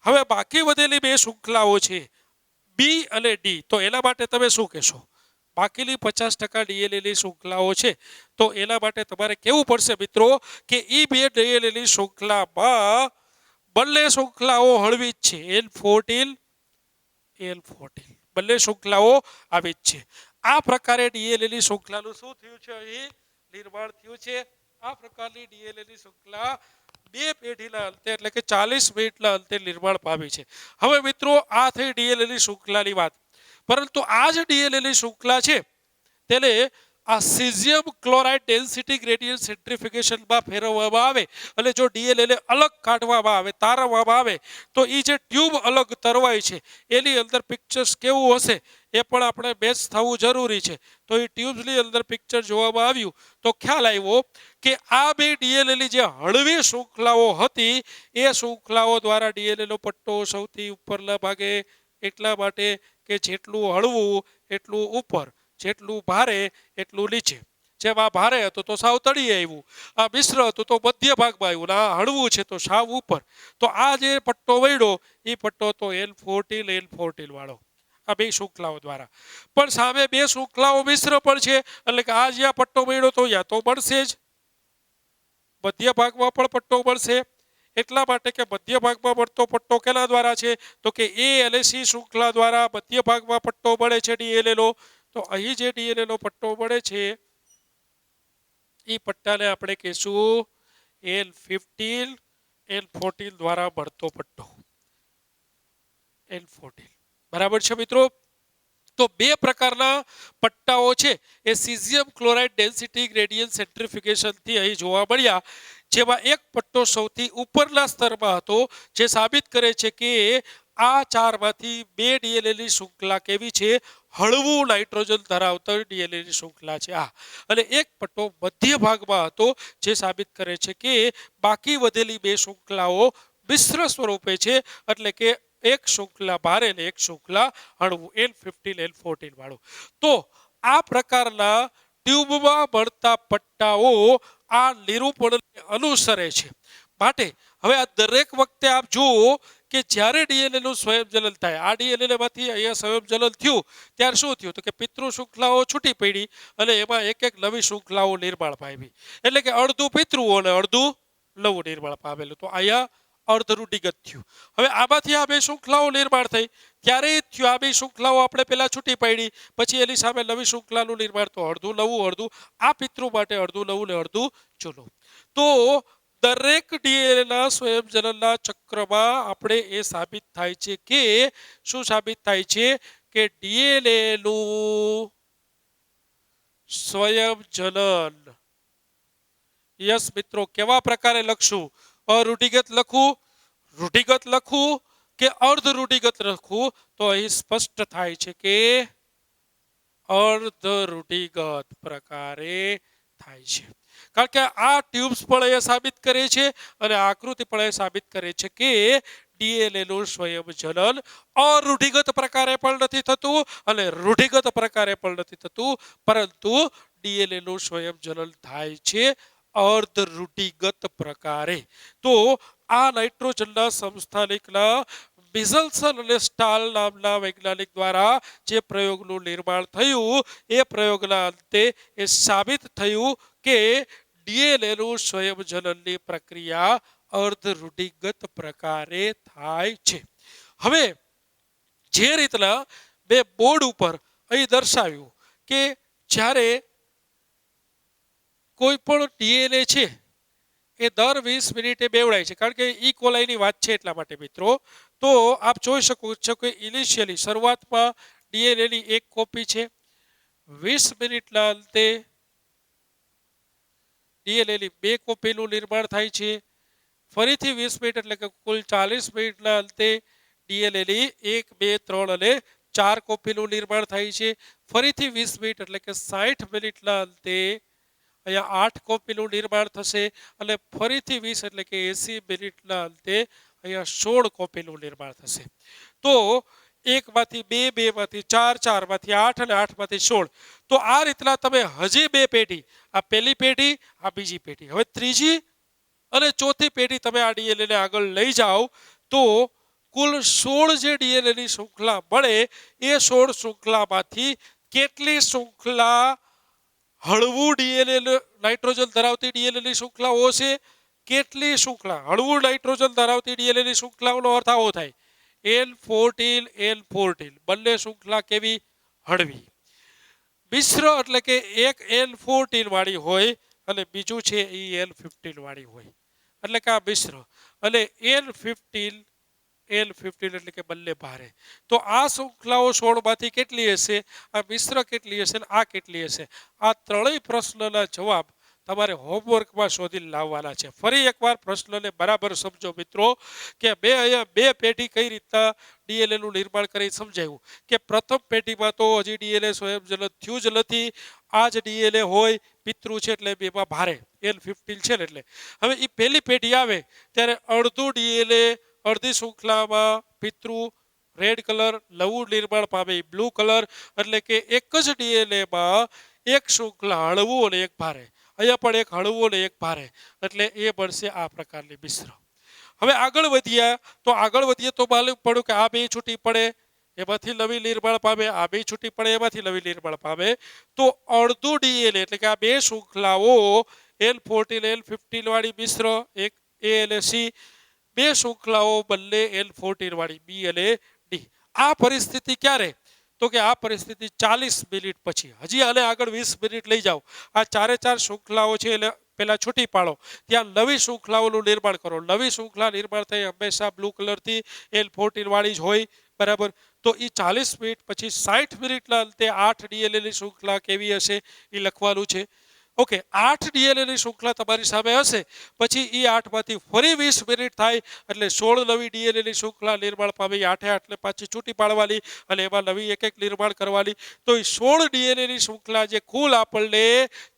હવે બાકી વધેલી બે શૃંખલાઓ છે બી અને ડી, તો એના માટે તમે શું કહેશો? બાકીની 50% ડીએનએની શૃંખલાઓ છે તો એના માટે તમારે કેવું પડશે મિત્રો કે એ બે ડીએનએની શૃંખલામાં બંને શૃંખલાઓ હળવી જ છે. L14 બંને શૃંખલાઓ આવી જ છે. આ પ્રકારે ડીએનએની શૃંખલાનું શું થયું છે અહીં નિર્માણ થયું છે. આ પ્રકારની ડીએનએની શૃંખલા બે પેઢીના અંતે એટલે કે 40 મિનિટના અંતે નિર્માણ પામી છે. હવે મિત્રો આ થઈ ડીએનએની શૃંખલાની વાત. પરંતુ આ જ ડીએનએની શૃંખલા છે તેને આ સીઝિયમ ક્લોરાઇડ ડેન્સિટી ગ્રેડિયન્ટ સેન્ટ્રીફ્યુગેશનમાં ફેરવવામાં આવે અને જો ડીએનએને અલગ કાઢવામાં આવે, તારવવામાં આવે, તો એ જે ટ્યુબ અલગ તરવાય છે એની અંદર પિક્ચર્સ કેવું હશે એ પણ આપણે મેચ થવું જરૂરી છે. તો એ ટ્યુબ્સની અંદર પિક્ચર જોવામાં આવ્યું તો ખ્યાલ આવ્યો કે આ બે ડીએનએની જે હળવી શૃંખલાઓ હતી એ શૃંખલાઓ દ્વારા ડીએનએનો પટ્ટો સૌથી ઉપરના ભાગે, એટલા માટે કે જેટલું હળવું એટલું ઉપર, જેટલું ભારે એટલું નીચે. જેમ આ ભારે હતું તો સાવ તળિયે આવ્યું, આ મિશ્ર હતું તો મધ્ય ભાગમાં આવ્યું, આ હળવું છે તો સાવ ઉપર. તો આ જે પટ્ટો વળ્યો એ પટ્ટો તો L14 વાળો આ બે શૃંખલાઓ દ્વારા. પણ સામે બે શૃંખલાઓ મિશ્ર પણ છે એટલે કે આ જ્યાં પટ્ટો વળ્યો તો યા તો મળશે જ, મધ્ય ભાગમાં પણ પટ્ટો મળશે. એટલા માટે કે મધ્ય ભાગમાં મળતો પટ્ટો કેના દ્વારા છે તો કે એ અને સી શૃંખલા દ્વારા મધ્ય ભાગમાં પટ્ટો મળે છે ડીએનએનો. તો અહીં જે ડીએનએનો પટ્ટો મળે છે એ પટ્ટાને આપણે કહીશું L14 દ્વારા મળતો પટ્ટો. L14 બરાબર છે મિત્રો. તો બે પ્રકારના પટ્ટાઓ છે એ સીઝિયમ ક્લોરાઇડ ડેન્સિટી ગ્રેડિયન્ટ સેન્ટ્રીફ્યુગેશનથી અહીં જોવા મળ્યા, જેમાં એક પટ્ટો સૌથી ઉપરના સ્તરમાં હતો, જે સાબિત કરે છે કે આ ચારમાંથી બે ડીએનએની શૃંખલા કેવી છે, હળવું નાઇટ્રોજન ધરાવતા ડીએનએની શૃંખલા છે આ. અને એક પટ્ટો મધ્ય ભાગમાં હતો, જે સાબિત કરે છે કે બાકી વધેલી બે શૃંખલાઓ મિશ્ર સ્વરૂપે છે, એટલે કે એક શૃંખલા ભારે અને એક શૃંખલા હળવું N15 N14 વાળું. તો આ પ્રકારના ટ્યુબમાં મળતા પટ્ટાઓ આ નિરૂપણને અનુસરે છે. માટે હવે આ દરેક વખતે આપ જુઓ કે જ્યારે ડીએનએ નું સ્વયંજનન થાય, આ ડીએનએ માંથી અહીંયા સ્વયંજનન થયું ત્યારે શું થયું, તો કે પિતૃ શૃંખલાઓ છૂટી પડી અને એમાં એક એક નવી શૃંખલાઓ નિર્માણ પામી. એટલે કે અડધું પિતૃઓ અને અડધું નવું નિર્માણ પામેલું. તો અહીંયા અર્ધ રૂઢિગત થયું. હવે આમાંથી આ બે શૃંખલાઓ નિર્માણ થઈ ત્યારે જ થયું, આ બે શૃંખલાઓ આપણે પેલા છૂટી પડી, પછી એની સામે નવી શૃંખલાનું નિર્માણ, તો અડધું નવું અડધું, આ પિતૃ માટે અડધું નવું ને અડધું જૂનું. તો દરેક ડીએનએના સ્વયંજનનના ચક્રમાં આપણે એ સાબિત થાય છે કે શું સાબિત થાય છે કે ડીએનએનું સ્વયંજનન, યસ મિત્રો, કેવા પ્રકારે લખશું, અરૂઢિગત લખવું, રૂઢિગત લખવું કે અર્ધ રૂઢિગત લખવું, તો અહીં સ્પષ્ટ થાય છે કે અર્ધ રૂઢિગત પ્રકારે થાય છે. કારણ કે આ ટ્યુબ્સ પણ એ સાબિત કરે છે અને આકૃતિ પણ એ સાબિત કરે છે કે ડીએનએ નું સ્વયંજનન અરૂઢિગત પ્રકારે પણ નથી થતું અને રૂઢિગત પ્રકારે પણ નથી થતું, પરંતુ ડીએનએ નું સ્વયંજનન થાય છે અર્ધ રૂઢિગત પ્રકારે. તો આ નાઇટ્રોજનના સમસ્થાનિકના મિઝલ્સન અને સ્ટાલ નામના વૈજ્ઞાનિક દ્વારા જે પ્રયોગનું નિર્માણ થયું, એ પ્રયોગના અંતે એ સાબિત થયું કે ડીએનએનું સ્વયંજનનની પ્રક્રિયા અર્ધ રૂઢિગત પ્રકારે થાય છે. હવે જે રીતના મેં બોર્ડ ઉપર અહીં દર્શાવ્યું કે જ્યારે કોઈ પણ ડીએનએ છે એ દર 20 મિનિટે બેવડાય છે, કારણ કે ઈ કોલાઈની વાત છે એટલા માટે મિત્રો. તો આપ જોઈ શકો છો કે ઇનિશિયલી શરૂઆતમાં ડીએનએની એક કોપી છે, 20 મિનિટના અંતે ડીએનએની બે કોપીનું નિર્માણ થાય છે, ફરીથી 20 મિનિટ એટલે કે કુલ 40 મિનિટના અંતે ડીએનએની 1, 2, 3 અને 4 કોપીનું નિર્માણ થાય છે, ફરીથી 20 મિનિટ એટલે કે 60 મિનિટના અંતે અહીંયા 8 કોપીનું નિર્માણ થશે અને ફરીથી 20 એટલે કે 80 મિનિટના અંતે અહીંયા 16 કોપીનું નિર્માણ થશે. તો 1 માંથી 2, 2 માંથી 4, 4 માંથી 8 અને 8 માંથી 16. તો આ રીતના તમે હજી બે પેઢી, આ પહેલી પેઢી, આ બીજી પેઢી, હવે ત્રીજી અને ચોથી પેઢી તમે આ ડીએનએને આગળ લઈ જાઓ તો કુલ 16 જે ડીએનએની શૃંખલા મળે, એ 16 શૃંખલામાંથી કેટલી શૃંખલા હળવું ડીએનએ નાઇટ્રોજન ધરાવતી ડીએનએની શૃંખલાઓ છે, કેટલી શૃંખલા હળવું નાઇટ્રોજન ધરાવતી ડીએનએની શૃંખલાઓનો અર્થ આવો થાય, N14 N14 બંને શૃંખલા કેવી, હળવી. મિશ્ર એટલે કે એક N14 વાળી હોય અને બીજું છે એ N15 વાળી હોય, એટલે કે આ મિશ્ર. અને N15 એટલે કે બંને ભારે. તો આ શૃંખલાઓ 16 માંથી કેટલી હશે, આ મિશ્ર કેટલી હશે, આ કેટલી હશે? આ ત્રણેય પ્રશ્નના જવાબ તમારે હોમવર્કમાં શોધી લાવવાના છે. ફરી એકવાર પ્રશ્નને બરાબર સમજો મિત્રો, કે અહીંયા બે પેઢી કઈ રીતના ડીએનએ નું નિર્માણ કરી સમજાવ્યું કે પ્રથમ પેઢીમાં તો હજી ડીએનએ સ્વયંજનન થયું જ નથી, આ જ ડીએનએ હોય, પિતૃ છે એટલે બેમાં ભારે N15 છે ને, એટલે હવે એ પહેલી પેઢી આવે ત્યારે અડધું ડીએનએ અડધી શૃંખલામાં પિતૃ રેડ કલર, નવું નિર્માણ પામે બ્લુ કલર, એટલે કે એક જ ડીએનએમાં એક શૃંખલા હળવું અને એક ભારે, અહીંયા પણ એક હળવું અને એક ભારે, એટલે એ બનશે આ પ્રકારની મિશ્ર. હવે આગળ વધીએ તો માલુમ પડ્યું કે આ બે છૂટી પડે એમાંથી નવી નિર્માણ પામે, આ બે છૂટી પડે એમાંથી નવી નિર્માણ પામે. તો અડધું ડીએનએ એટલે કે આ બે શૃંખલાઓ N14 N15 વાળી મિશ્ર, એક A અને C, બે શૃંખલાઓ બંને N14 વાળી B અને D. આ પરિસ્થિતિ ક્યારે, તો કે આ પરિસ્થિતિ 40 મિનિટ પછી. હજી આને આગળ 20 મિનિટ લઈ જાઓ, આ ચારે ચાર શૃંખલાઓ છે એટલે પહેલા છૂટી પાડો, ત્યાં નવી શૃંખલાઓનું નિર્માણ કરો. નવી શૃંખલા નિર્માણ થઈ હંમેશા બ્લુ કલરથી N14 વાળી જ હોય, બરાબર. તો એ 40 મિનિટ પછી 60 મિનિટના અંતે 8 ડીએલએની શૃંખલા કેવી હશે એ લખવાનું છે. ઓકે, 8 ડીએલએની શૃંખલા તમારી સામે હશે. પછી એ 8માંથી ફરી 20 મિનિટ થાય એટલે 16 નવી ડીએલએની શૃંખલા નિર્માણ પામી. 8 પાછી છૂટી પાડવાની અને એમાં નવી એક એક નિર્માણ કરવાની. તો એ 16 ડીએનએની શૃંખલા જે કુલ આપણને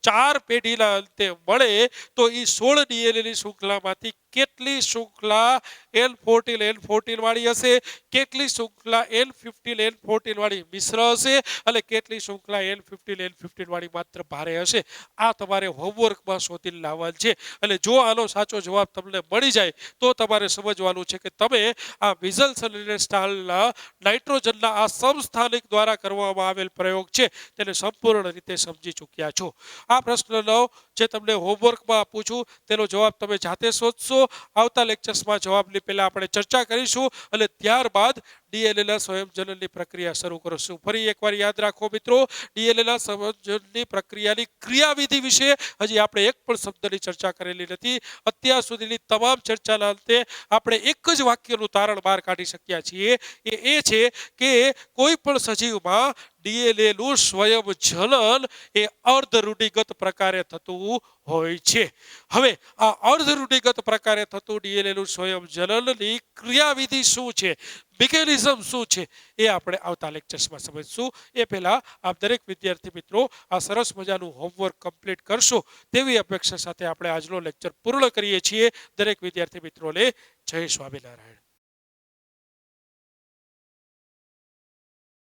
4 પેઢીના અંતે મળે, તો એ 16 ડીએનએની શૃંખલામાંથી કેટલી શૃંખલા N14 વાળી હશે, કેટલી શૃંખલા N15 વાળી મિશ્ર હશે અને કેટલી શૃંખલા N15 વાળી માત્ર ભારે હશે. આ તમારે હોમવર્કમાં શોધીને લાવવાનું છે. અને જો આનો સાચો જવાબ તમને મળી જાય તો તમારે સમજવાનું છે કે તમે આ વિઝલ્સ અને સ્ટાલના નાઇટ્રોજનના આ સમસ્થાનિક દ્વારા કરવામાં આવેલ પ્રયોગ છે તેને સંપૂર્ણ રીતે સમજી ચૂક્યા છો. આ પ્રશ્ન 9 જે તમને હોમવર્કમાં આપું છું તેનો જવાબ તમે જાતે શોધશો. આવતા લેક્ચર્સમાં જવાબની પહેલા આપણે ચર્ચા કરીશું અને ત્યારબાદ ડીએનએના સંયોજનની પ્રક્રિયા શરૂ કરીશું. ફરી એકવાર યાદ રાખો મિત્રો, ડીએનએના સંયોજનની પ્રક્રિયાની ક્રિયાવિધિ વિશે હજી આપણે એક પણ શબ્દની ચર્ચા કરેલી નથી. અત્યાર સુધીની તમામ ચર્ચાના અંતે આપણે એક જ વાક્યનું તારણ બહાર કાઢી શક્યા છીએ. એ છે કે કોઈ પણ સજીવમાં ડીએનએનું સ્વયંજનન એ અર્ધ રૂઢિગત પ્રકારે થતું હોય છે. હવે આ અર્ધ રૂઢિગત પ્રકારે થતું ડીએનએનું સ્વયંજનનની ક્રિયાવિધિ શું છે, મિકેનિઝમ શું છે, એ આપણે આવતા લેક્ચર્સમાં સમજશું. એ પહેલા આપ દરેક વિદ્યાર્થી મિત્રો આ સરસ મજાનું હોમવર્ક કમ્પ્લીટ કરશો તેવી અપેક્ષા સાથે આપણે આજનો લેક્ચર પૂર્ણ કરીએ છીએ. દરેક વિદ્યાર્થી મિત્રોને જય સ્વામિનારાયણ.